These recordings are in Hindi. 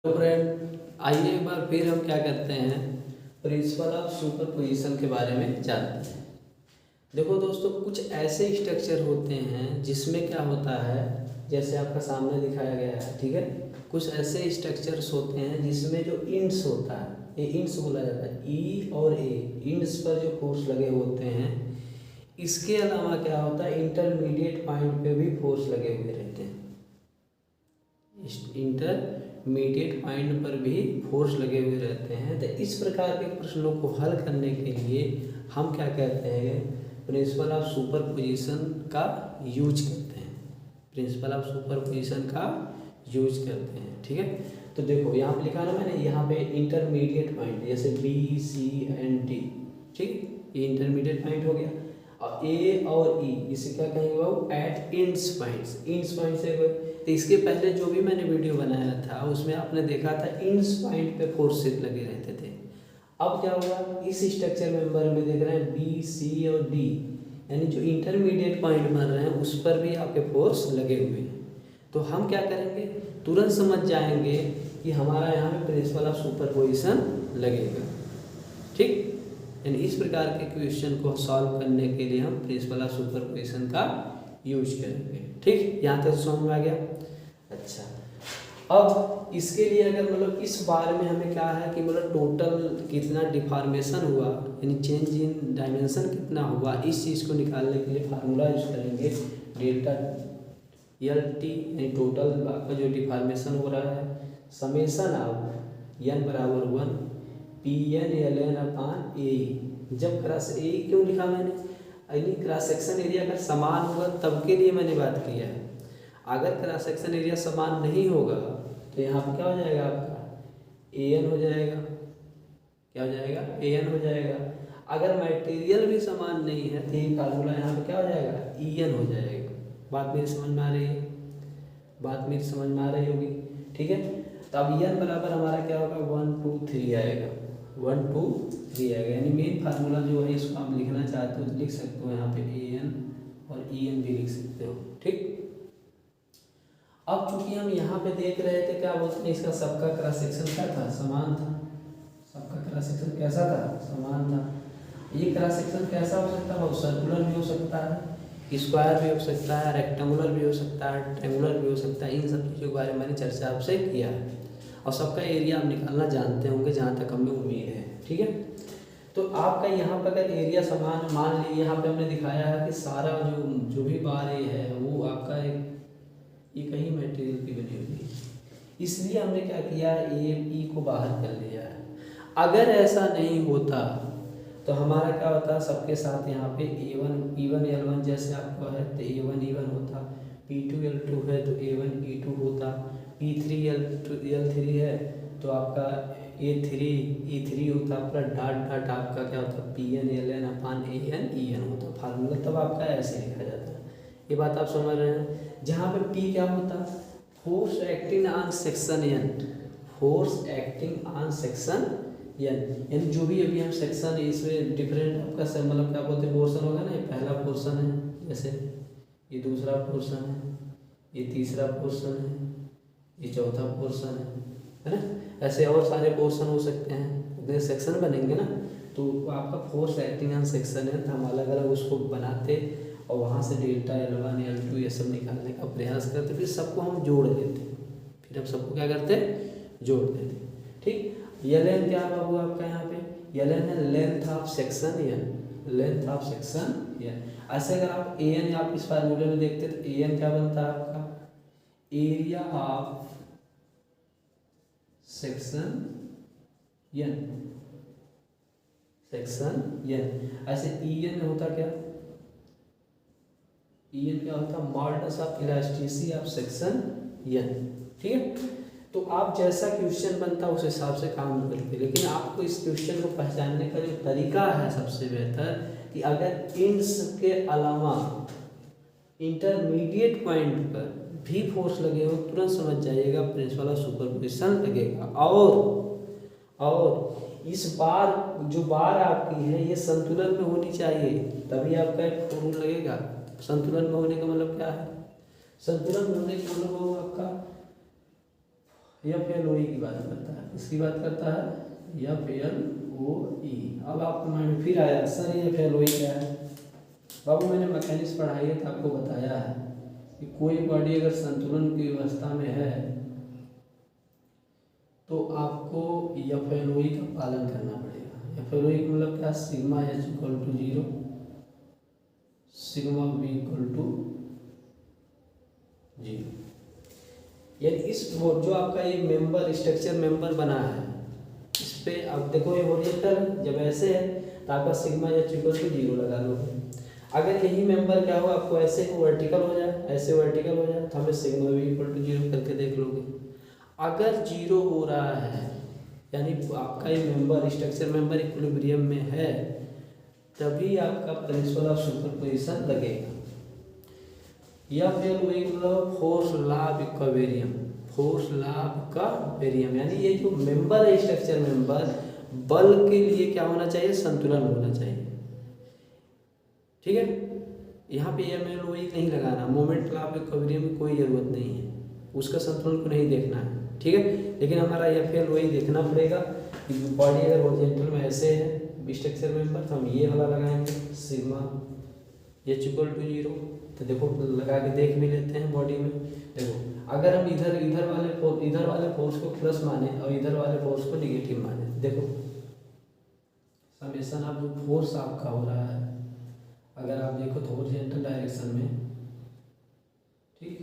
तो फ्रेंड, आइए एक बार फिर हम क्या करते हैं, प्रिंसिपल ऑफ सुपरपोजिशन के बारे में जानते हैं। देखो दोस्तों, कुछ ऐसे स्ट्रक्चर होते हैं जिसमें क्या होता है, जैसे आपका सामने दिखाया गया है, ठीक है। कुछ ऐसे स्ट्रक्चर्स होते हैं जिसमें जो इंड्स होता है, ये इंड्स बोला जाता है, ई और ए, इंड्स पर जो फोर्स लगे होते हैं। इसके अलावा क्या होता है, इंटरमीडिएट पॉइंट पे भी फोर्स लगे हुए रहते हैं। इंटरमीडिएट पॉइंट पर भी फोर्स लगे हुए रहते हैं। तो इस प्रकार के प्रश्नों को हल करने के लिए हम क्या कहते हैं, प्रिंसिपल ऑफ सुपरपोजिशन का यूज करते हैं। प्रिंसिपल ऑफ सुपरपोजिशन का यूज करते हैं, ठीक है। तो देखो यहाँ पे लिखा ना मैंने, यहाँ पे इंटरमीडिएट पॉइंट जैसे बी सी एंड डी, ठीक, ये इंटरमीडिएट पॉइंट हो गया। और ए और ई, इसे क्या कहेंगे वो, at ends points, ends point से। तो इसके पहले जो भी मैंने वीडियो बनाया था उसमें आपने देखा था इंड्स पॉइंट पे फोर्सेस लगे रहते थे। अब क्या हुआ, इस स्ट्रक्चर मेंबर में देख रहे हैं बी सी और डी, यानी जो इंटरमीडिएट पॉइंट बन रहे हैं उस पर भी आपके फोर्स लगे हुए हैं। तो हम क्या करेंगे, तुरंत समझ जाएंगे कि हमारा यहाँ पे प्रिंसिपल ऑफ सुपरपोजिशन लगेगा, ठीक। यानी इस प्रकार के क्वेश्चन को सॉल्व करने के लिए हम प्रिंसिपल ऑफ सुपरपोजिशन का यूज करेंगे, ठीक। यहाँ तक समझ में आ गया। अच्छा, अब इसके लिए अगर मतलब इस बारे में हमें क्या है कि मतलब टोटल कितना डिफॉर्मेशन हुआ, यानी चेंज इन डायमेंशन कितना हुआ, इस चीज़ को निकालने के लिए फार्मूला यूज करेंगे डेल्टा एल टी, यानी टोटल आपका जो डिफॉर्मेशन हो रहा है, समेसन ऑफ एन बराबर 1 पी एन एल एन अपान ए। जब क्रॉस ए क्यों लिखा मैंने, यानी क्रॉस सेक्शन एरिया अगर समान होगा तब के लिए मैंने बात किया है। अगर क्रॉस सेक्शन एरिया समान नहीं होगा तो यहाँ पर क्या हो जाएगा, आपका ए एन हो जाएगा। क्या हो जाएगा, ए एन हो जाएगा। अगर मटेरियल भी समान नहीं है तो ये फार्मूला यहाँ पे क्या हो जाएगा, ई एन हो जाएगा। बात मेरी समझ में आ रही है, बात मेरी समझ में आ रही होगी, ठीक है। तो अब ई एन बराबर हमारा क्या होगा, 1 2 3 आएगा, 1 2 3 आएगा। यानी मेन फार्मूला जो है इसको आप लिखना चाहते हो तो लिख सकते हो यहाँ पे ए एन और ई एन भी लिख सकते हो, ठीक। अब चूंकि हम यहाँ पे देख रहे थे, क्या बोलते हैं, इसका सबका क्रॉस सेक्शन क्या था, समान था। सबका क्रॉस सेक्शन कैसा था, समान था। ये क्रॉस सेक्शन कैसा हो सकता है, सर्कुलर भी हो सकता है, स्क्वायर भी हो सकता है, रेक्टेंगुलर भी हो सकता है, ट्रायंगुलर भी हो सकता है। इन सब चीज़ों के बारे में मैंने चर्चा आपसे किया है और सबका एरिया आप निकालना जानते होंगे, जहाँ तक हमें उम्मीद है, ठीक है। तो आपका यहाँ पर अगर एरिया समान, मान लीजिए यहाँ पे हमने दिखाया है कि सारा जो भी बार ए है वो आपका एक ही मटेरियल की बनी हुई है, इसलिए हमने क्या किया, ए ई को बाहर कर लिया है। अगर ऐसा नहीं होता तो हमारा क्या होता, सबके साथ यहाँ पे A1 E1 L1 जैसे आपको है तो A1 E1 होता, P2 L2 है तो A1 E2 होता, P3 L3 है तो आपका A3 E3 होता, पूरा डॉट डॉट आपका क्या होता, PN LN upon AN EN होता फार्मूला। तब आपका ऐसे लिखा जाता है। ये बात आप समझ रहे हैं। जहाँ पे P क्या होता, force acting on section N, force acting on section यानी जो भी अभी हम सेक्शन इसमें डिफरेंट आपका मतलब क्या बोलते हैं, पोर्शन होगा ना। ये पहला पोर्शन है, जैसे ये दूसरा पोर्शन है, ये तीसरा पोर्शन है, ये चौथा पोर्शन है ना। ऐसे और सारे पोर्शन हो सकते हैं, इतने सेक्शन बनेंगे ना। तो आपका फोर्स एक्टिंग ऑन सेक्शन है, तो हम अलग अलग उसको बनाते और वहाँ से डेल्टा L1 L2 ये सब निकालने का प्रयास करते, फिर सबको हम जोड़ देते। फिर हम सबको क्या करते, जोड़ देते, ठीक। एल एन क्या बाबू आपका यहाँ पे, एल एन है length of section N, length of section N. ऐसे अगर आप ए एन आप इस फार्मूले में देखते तो ए एन क्या बनता है आपका, area of section N, section N. ऐसे ई एन होता क्या, ई एन क्या होता, modulus of elasticity of section N, ठीक है। तो आप जैसा क्वेश्चन बनता है उस हिसाब से काम करते, लेकिन आपको इस क्वेश्चन को पहचानने का जो तरीका है सबसे बेहतर, कि अगर इंड्स के अलावा इंटरमीडिएट पॉइंट पर भी फोर्स लगे हो, तुरंत समझ जाइएगा प्रिंसिपल ऑफ सुपरपोजिशन लगेगा। और इस बार जो बार आपकी है ये संतुलन में होनी चाहिए, तभी आपका एक फोर्स लगेगा। संतुलन में होने का मतलब क्या है, संतुलन में होने का मतलब वो आपका FLOE की बात करता है। किसकी बात करता है? FLOE। अब आपको माइंड में फिर आया सर ये FLOE क्या है? बाबू मैंने मैकेनिक्स पढ़ाई है तो आपको बताया है कि कोई बॉडी अगर संतुलन की अवस्था में है तो आपको FLOE का पालन करना पड़ेगा। FLOE का मतलब क्या? Sigma H equal to 0, sigma B equal to 0। यानी इस वो जो आपका ये मेंबर स्ट्रक्चर मेंबर बना है इस पे अब देखो ये हॉरिजॉन्टल जब ऐसे है तो आपका सिग्मा H इक्वल टू 0 लगा लो। अगर यही मेंबर क्या हो आपको ऐसे वर्टिकल हो जाए, ऐसे वर्टिकल हो जाए तो हमें सिग्मा B इक्वल टू 0 करके देख लोगे। अगर 0 हो रहा है यानी आपका ये मेंबर स्ट्रक्चर मेंबर इक्विलिब्रियम में है तभी आपका प्रिंसिपल ऑफ सुपरपोजिशन लगेगा। या फिर वही मतलब force law of equilibrium, force law of equilibrium यानी ये जो मेंबर है स्ट्रक्चर मेंबर बल के लिए क्या होना चाहिए? संतुलन होना चाहिए। ठीक है, यहाँ पे FLOE नहीं लगाना, मोमेंट लॉ ऑफ इक्विलिब्रियम की कोई ज़रूरत नहीं है, उसका संतुलन को नहीं देखना है। ठीक है, लेकिन हमारा FLOE देखना पड़ेगा कि बॉडी अगर हॉरिजॉन्टल में ऐसे है स्ट्रक्चर मेंबर तो हम ये वाला लगाएंगे सिग्मा H इक्वल टू 0। तो देखो लगा के देख भी लेते हैं बॉडी में। देखो अगर हम इधर वाले फोर्स को प्लस माने और इधर वाले फोर्स को निगेटिव माने, देखो समेशन ऑफ जो फोर्स आपका हो रहा है अगर आप देखो तो हॉरिजॉन्टल डायरेक्शन में, ठीक,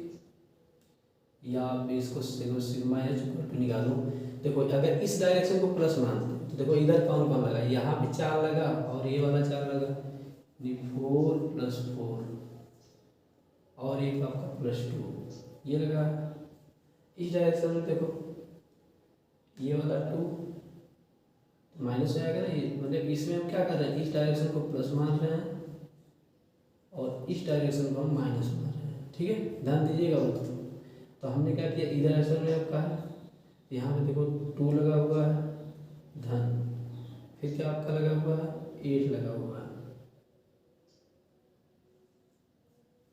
या आप इसको सिग्मा H इक्वल टू निकालो। देखो अगर इस डायरेक्शन को प्लस मानते तो देखो इधर कौन कौन लगा, यहाँ पे 4 लगा और ये वाला 4 लगा, 4 + 4 और एक आपका +2 ये लगा। इस डायरेक्शन में देखो ये वाला 2 माइनस हो जाएगा ना, ये मतलब इसमें हम क्या कर रहे हैं? इस डायरेक्शन को प्लस मान रहे हैं और इस डायरेक्शन को हम माइनस मान रहे हैं। ठीक है, ध्यान दीजिएगा। तो हमने क्या किया, इधर डायरेक्शन में आपका है यहाँ पे देखो 2 लगा हुआ है धन, फिर क्या आपका लगा हुआ है 8 लगा हुआ है।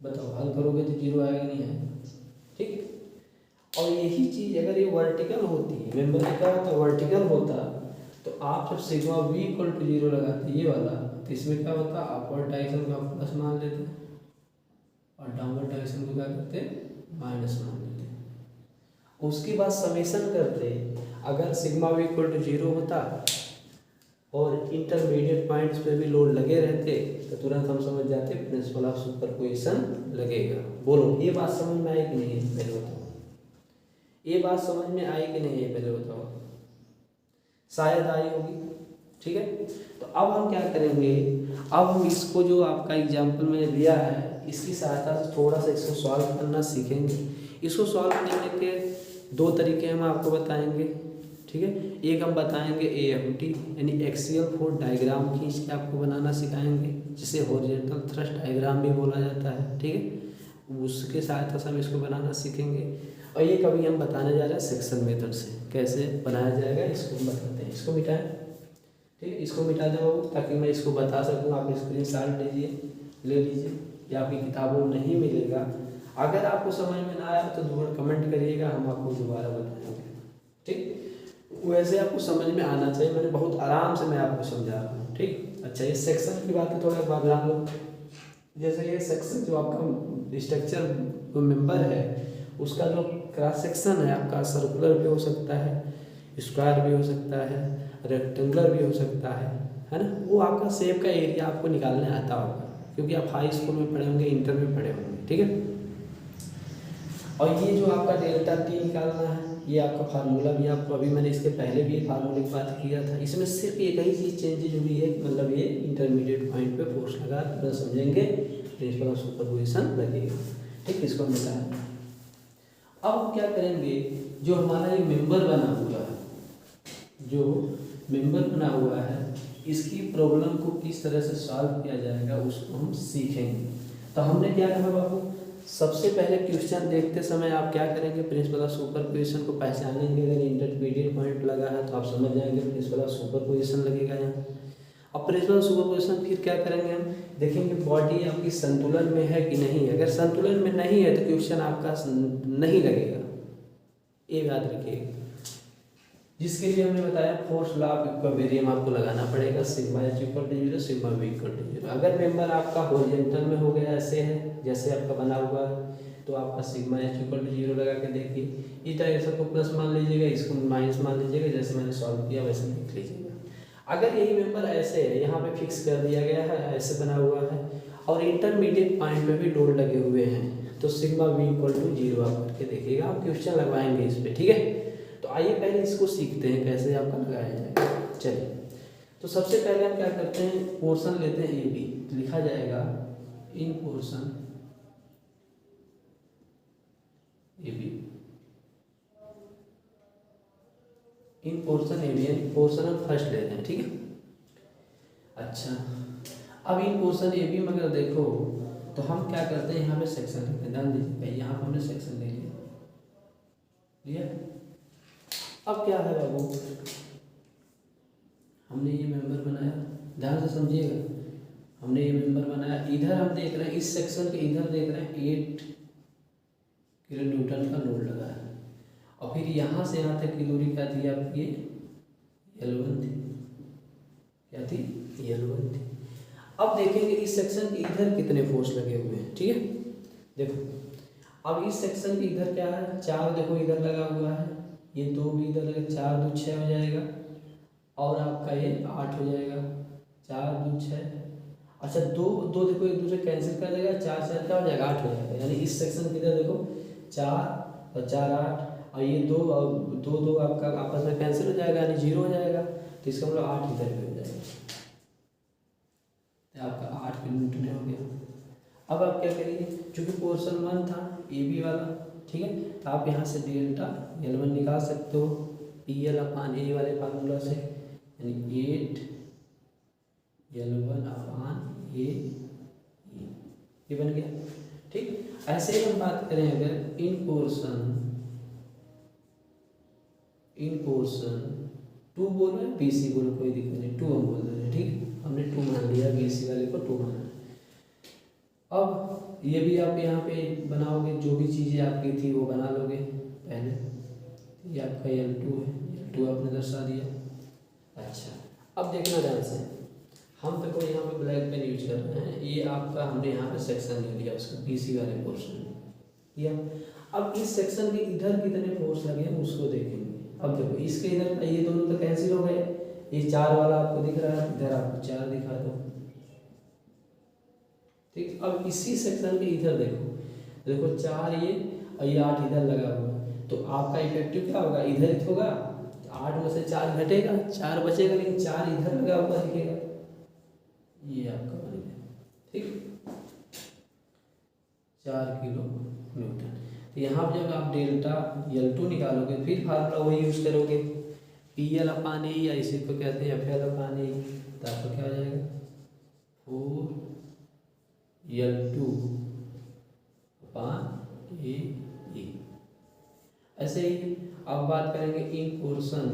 बताओ हल करोगे तो 0 आएगा नहीं आएगा? ठीक, और यही चीज अगर ये वर्टिकल होती मेंबर में क्या होता वर्टिकल होता तो आप जब सिग्मा B इक्वल टू 0 लगाते ये वाला तो इसमें क्या होता अपवर्ड डायरेक्शन को आप प्लस मान लेते और डाउनवर्ड डायरेक्शन को क्या करते माइनस मान लेते। उसके बाद समेशन करते, अगर सिग्मा B इक्वल टू 0 होता और इंटरमीडिएट पॉइंट्स पे भी लोड लगे रहते तो तुरंत हम समझ जाते प्रिंसिपल ऑफ सुपरपोजिशन लगेगा। बोलो ये बात समझ में आई कि नहीं है? पहले बताओ ये बात समझ में आई कि नहीं है? पहले बताओ, शायद आई होगी। ठीक है, तो अब हम क्या करेंगे, अब हम इसको जो आपका एग्जाम्पल मैंने दिया है इसकी सहायता से थोड़ा सा इसको सॉल्व करना सीखेंगे। इसको सॉल्व करने के 2 तरीके हम आपको बताएंगे। ठीक है, एक हम बताएंगे AFT यानी एक्सियल फोर्स डायग्राम खींच के आपको बनाना सिखाएंगे जिसे हॉरिजॉन्टल थ्रस्ट डायग्राम भी बोला जाता है। ठीक है, उसके सहायता से हम इसको बनाना सीखेंगे। और ये कभी हम बताने जा रहे हैं सेक्शन मेथड से कैसे बनाया जाएगा, इसको हम बताते हैं। इसको मिटाएं, ठीक है, इसको मिटा दें बाबू ताकि मैं इसको बता सकूँ। आप स्क्रीनशॉट ले लीजिए या आपकी किताबों में नहीं मिलेगा। अगर आपको समझ में ना आया तो दोबारा कमेंट करिएगा, हम आपको दोबारा बताएंगे। ठीक, वैसे आपको समझ में आना चाहिए, मैंने बहुत आराम से मैं आपको समझा रहा हूँ। ठीक, अच्छा ये सेक्शन की बात है थोड़ा बात जान लो। जैसे ये सेक्शन जो आपका स्ट्रक्चर मेंबर है उसका जो क्रॉस सेक्शन है आपका सर्कुलर भी हो सकता है, स्क्वायर भी हो सकता है, रेक्टेंगुलर भी हो सकता है ना। वो आपका शेप का एरिया आपको निकालने आता होगा क्योंकि आप हाई स्कूल में पढ़े होंगे, इंटर में पढ़े होंगे। ठीक है, और ये जो आपका डेल्टा T निकालना है ये आपका फार्मूला भी आपको अभी मैंने इसके पहले भी फार्मूले की बात किया था। इसमें सिर्फ एक ही चीज़ चेंजेज हुई है, मतलब ये इंटरमीडिएट पॉइंट पे फोर्स लगा तो समझेंगे प्रिंसिपल ऑफ सुपरपोजिशन लगेगा। ठीक, इसको मिटाएं। अब हम क्या करेंगे, जो हमारा ये मेंबर बना हुआ है, जो मेंबर बना हुआ है इसकी प्रॉब्लम को किस तरह से सॉल्व किया जाएगा उसको हम सीखेंगे। तो हमने क्या कहा बाबू, सबसे पहले क्वेश्चन देखते समय आप क्या करेंगे, प्रिंसिपल ऑफ सुपरपोजिशन को पहचानेंगे। अगर इंटरमीडिएट पॉइंट लगा है तो आप समझ जाएंगे प्रिंसिपल ऑफ सुपरपोजिशन लगेगा यहाँ। अब प्रिंसिपल ऑफ सुपरपोजिशन फिर क्या करेंगे, हम देखेंगे बॉडी आपकी संतुलन में है कि नहीं। अगर संतुलन में नहीं है तो क्वेश्चन आपका नहीं लगेगा, ये याद रखिएगा। जिसके लिए हमने बताया फोर्स लॉ ऑफ इक्विलिब्रियम आपको लगाना पड़ेगा, sigma H equal to 0, sigma V equal to 0। अगर मेंबर आपका हॉरिजॉन्टल में हो गया, ऐसे है जैसे आपका बना हुआ है, तो आपका सिग्मा एच इक्वल टू 0 लगा के देखिए। इस डायरेक्शन को प्लस मान लीजिएगा, इसको माइनस मान लीजिएगा, जैसे मैंने सॉल्व किया वैसे लिख लीजिएगा। अगर यही मेंबर ऐसे है, यहाँ पे फिक्स कर दिया गया है, ऐसे बना हुआ है और इंटरमीडिएट पॉइंट पे भी लोड लगे हुए हैं, तो सिग्मा वी इक्वल टू 0 आप करके देखिएगा, आप क्वेश्चन लगवाएंगे इस पे, ठीक है। तो आइए पहले इसको सीखते हैं कैसे आपका लगाया जाएगा। चलिए, तो सबसे पहले हम क्या करते हैं, पोर्शन लेते हैं ए बी, लिखा जाएगा in portion A B, in portion A B, portion हम फर्स्ट लेते हैं, ठीक है। अच्छा, अब इन पोर्शन ए बी में अगर देखो तो हम क्या करते हैं, यहाँ पे सेक्शन लेते हैं, ध्यान दीजिए, यहाँ पर हमने सेक्शन ले लिया। अब क्या है बाबू, हमने ये मेंबर बनाया, ध्यान से समझिएगा, हमने ये मेंबर बनाया, इधर हम देख रहे हैं, इस सेक्शन के इधर देख रहे हैं 8 किलो न्यूटन का लोड लगा है, और फिर यहाँ से यहाँ तक की दूरी क्या थी आपकी, L1 थी, क्या थी, L1 थी। अब देखेंगे इस सेक्शन के इधर कितने फोर्स लगे हुए हैं, ठीक है। देखो अब इस सेक्शन के इधर क्या है, 4 देखो इधर लगा हुआ है, ये 2 भी इधर लगे, 4 2 6 हो जाएगा, और आपका ये 8 हो जाएगा, 4 2 6। अच्छा, 2 2 देखो एक दूसरे कैंसिल कर देगा, 4 4 क्या हो जाएगा, 8 हो जाएगा, यानी इस सेक्शन के इधर देखो 4 और 4 8, और ये 2 और 2 2 आपका आपस में कैंसिल हो जाएगा, यानी 0 हो जाएगा, तो इसका मतलब 8 इधर भी हो जाएगा, तो आपका 8 किलोमीटर हो गया। अब आप क्या करिए, चूँकि पोर्शन 1 था ए बी वाला, ठीक है, तो आप यहाँ से डेल्टा L1 निकाल सकते हो PL अपान ए वाले फार्मूला से, यानी 8 L1 अपान ए, ये बन गया, ठीक। ऐसे ही हम बात करें अगर इन पोर्शन 2 बोलो या BC बोलो, कोई दिक्कत नहीं, 2 हम बोल दे रहे हैं, ठीक, हमने 2 मान लिया, BC वाले को 2 माना। अब ये भी आप यहाँ पे बनाओगे, जो भी चीज़ें आपकी थी वो बना लोगे पहले, ये आपका L2 है, L2 आपने दर्शा दिया। अच्छा, अब देखना ध्यान से, हम देखो यहाँ पे ब्लैक पेन यूज कर रहे हैं, ये आपका हमने यहाँ पे सेक्शन ले लिया उसका BC वाले पोर्शन किया। अब इस सेक्शन के इधर कितने फोर्स लगे हैं उसको देखेंगे। अब देखो इसके इधर ये दोनों तो कैंसिल हो गए, ये 4 वाला आपको दिख रहा है, इधर आपको 4 दिखा दो, ठीक। अब इसी सेक्शन के इधर देखो 4 ये और ये 8 इधर लगा हुआ है, तो आपका इफेक्टिव क्या होगा, इधर ही होगा, 8 में से 4 घटेगा, 4 बचेगा, लेकिन 4 इधर लगा हुआ दिखेगा, ये आपका बन गया, ठीक, 4 किलो न्यूटन। तो यहाँ जब आप डेल्टा L2 निकालोगे, फिर फार्मूला वही यूज करोगे, PL अपान ए, या इसी को कहते हैं FL अपान ए, तो आपका क्या हो जाएगा 4L2 अपान ए। ऐसे ही अब बात करेंगे इन पोर्शन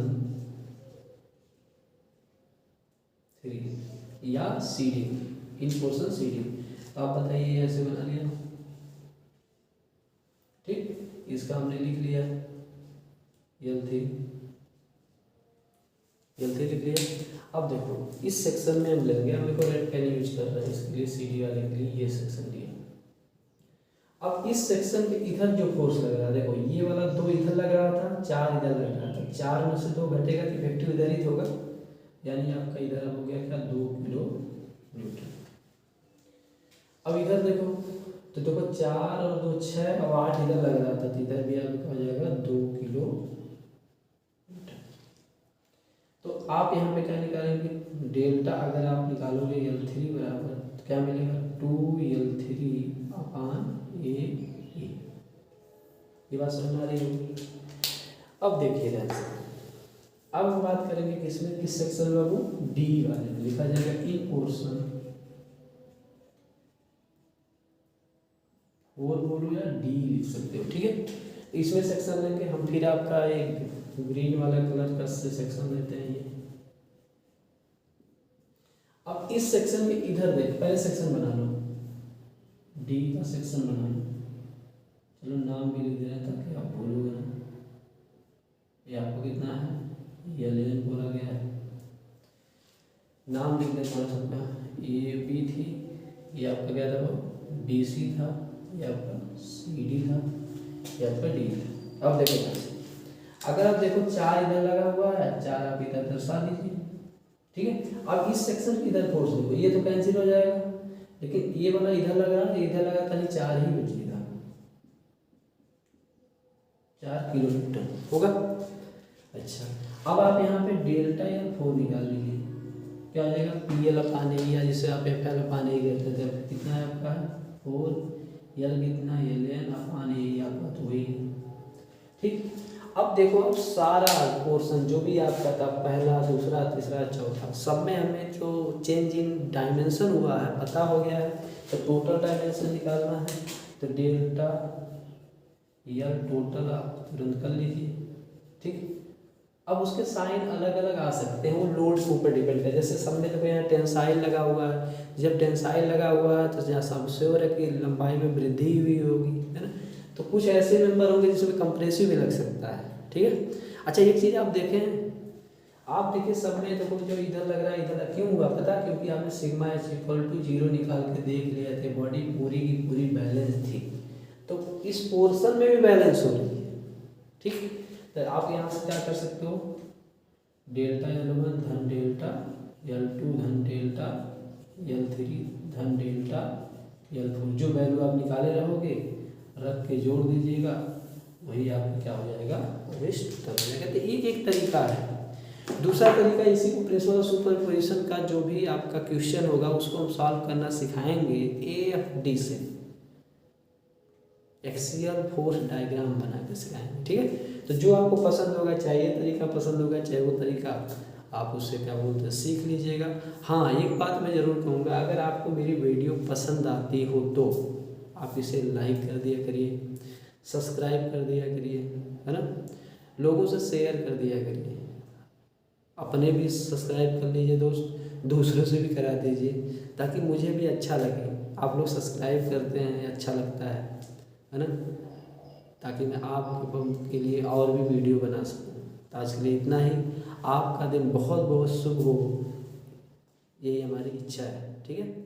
3 या CD, इन पोर्शन CD, तो आप बताइए, ऐसे बना लिया, ठीक, इसका हमने लिख लिया L3 लिख लिया। अब देखो इस सेक्शन में हम लेंगे, हम देखो रेड पेन यूज कर रहे हैं इसके लिए, CD वाले के लिए ये सेक्शन लिया। अब इस सेक्शन के इधर जो फोर्स लग रहा है, देखो ये वाला 2 इधर लग रहा था, 4 इधर लग रहा था, 4 में से 2 घटेगा तो इफेक्टिव इधर ही होगा, यानी आपका इधर हो गया क्या 2 किलो न्यूटन। अब इधर देखो, तो देखो 4 और 2 6 और 8 इधर लग रहा था, तो इधर भी आपका हो जाएगा 2 किलो न्यूटन। तो आप यहाँ पे क्या निकालेंगे, डेल्टा अगर आप निकालोगे L3 बराबर तो क्या मिलेगा 2L3 अपान ए, ये बात समझ आ रही होगी। अब देखिए ध्यान से, अब हम बात करेंगे किसमें, किस सेक्शन में, वो D वाले में, लिखा जाएगा इन पोर्शन 4 बोलो या D लिख सकते हो, ठीक है। इसमें सेक्शन लेंगे हम, फिर आपका एक ग्रीन वाला कलर का सेक्शन लेते हैं ये। अब इस सेक्शन के इधर देख, पहले सेक्शन बना लो, D का सेक्शन बना लो, चलो नाम भी लिख दे रहे हैं ताकि आप भूलोगे ना। ये आपको कितना है हैं थोड़ा सा, ए बी थी, ये आपका क्या था, बी सी था, ये आपका सी डी था, ये आपका डी था। अब देखो यहाँ से, अगर आप देखो 4 इधर लगा हुआ है, 4 आप इधर दर्शा दीजिए, ठीक है। अब इस सेक्शन की इधर फोर्स देखो, ये तो कैंसिल हो जाएगा, लेकिन ये वाला इधर लग रहा है, इधर लगा, खाली 4 ही बचेगा, 4 किलो न्यूटन होगा। अच्छा, अब आप यहाँ पे डेल्टा एल 4 निकाल लीजिए, क्या हो जाएगा, पी एल अपान ए, या जिसे आप एफ एल अपान ए कहते थे, कितना है आपका 4, एल कितना, एल एन अपान ए आपका, तो वही है, ठीक। अब देखो, अब सारा पोर्शन जो भी आपका था, पहला, दूसरा, तीसरा, चौथा, सब में हमें जो चेंज इन डायमेंशन हुआ है पता हो गया है, तो टोटल डायमेंशन निकालना है, तो डेल्टा एल टोटल आप तुरंत कर लीजिए, ठीक। अब उसके साइन अलग अलग आ सकते हैं, वो लोड के ऊपर डिपेंड है। जैसे सब में देखो यहाँ टेंसाइल लगा हुआ है, जब टेंसाइल लगा हुआ है तो यहाँ सबसे हो रहा है कि लंबाई में वृद्धि हुई होगी, है ना। तो कुछ ऐसे मेंबर होंगे जिसमें कंप्रेसिव भी लग सकता है, ठीक है। अच्छा, एक चीज़ आप देखें, आप देखिए सब में देखो जो इधर लग रहा है, इधर क्यों हुआ पता, क्योंकि आपने सिग्मा एच इक्वल टू 0 निकाल के देख लिया थे, बॉडी पूरी की पूरी बैलेंस थी, तो इस पोर्शन में भी बैलेंस हो रही है, ठीक। तो आप यहाँ से क्या कर सकते हो, डेल्टा L1 धन डेल्टा L2 धन डेल्टा L3 धन डेल्टा L4, जो वैल्यू आप निकाले रहोगे रख के जोड़ दीजिएगा, वही आपका क्या हो जाएगा, वेस्ट कर जाएगा। तो एक तरीका है। दूसरा तरीका, इसी को प्रिंसिपल सुपरपोजिशन का जो भी आपका क्वेश्चन होगा उसको हम सॉल्व करना सिखाएंगे AFD से, एक्सियल फोर्स डायग्राम बना के सिखाएंगे, ठीक है। तो जो आपको पसंद होगा, चाहे ये तरीका पसंद होगा, चाहे वो तरीका, आप उससे क्या बोलते हैं सीख लीजिएगा। हाँ, एक बात मैं ज़रूर कहूँगा, अगर आपको मेरी वीडियो पसंद आती हो तो आप इसे लाइक कर दिया करिए, सब्सक्राइब कर दिया करिए, है ना, लोगों से शेयर कर दिया करिए, अपने भी सब्सक्राइब कर लीजिए दोस्त, दूसरों से भी करा दीजिए, ताकि मुझे भी अच्छा लगे। आप लोग सब्सक्राइब करते हैं, अच्छा लगता है ना, ताकि मैं आपके लिए और भी वीडियो बना सकूं। तो आज के लिए इतना ही, आपका दिन बहुत बहुत शुभ हो, यही हमारी इच्छा है, ठीक है।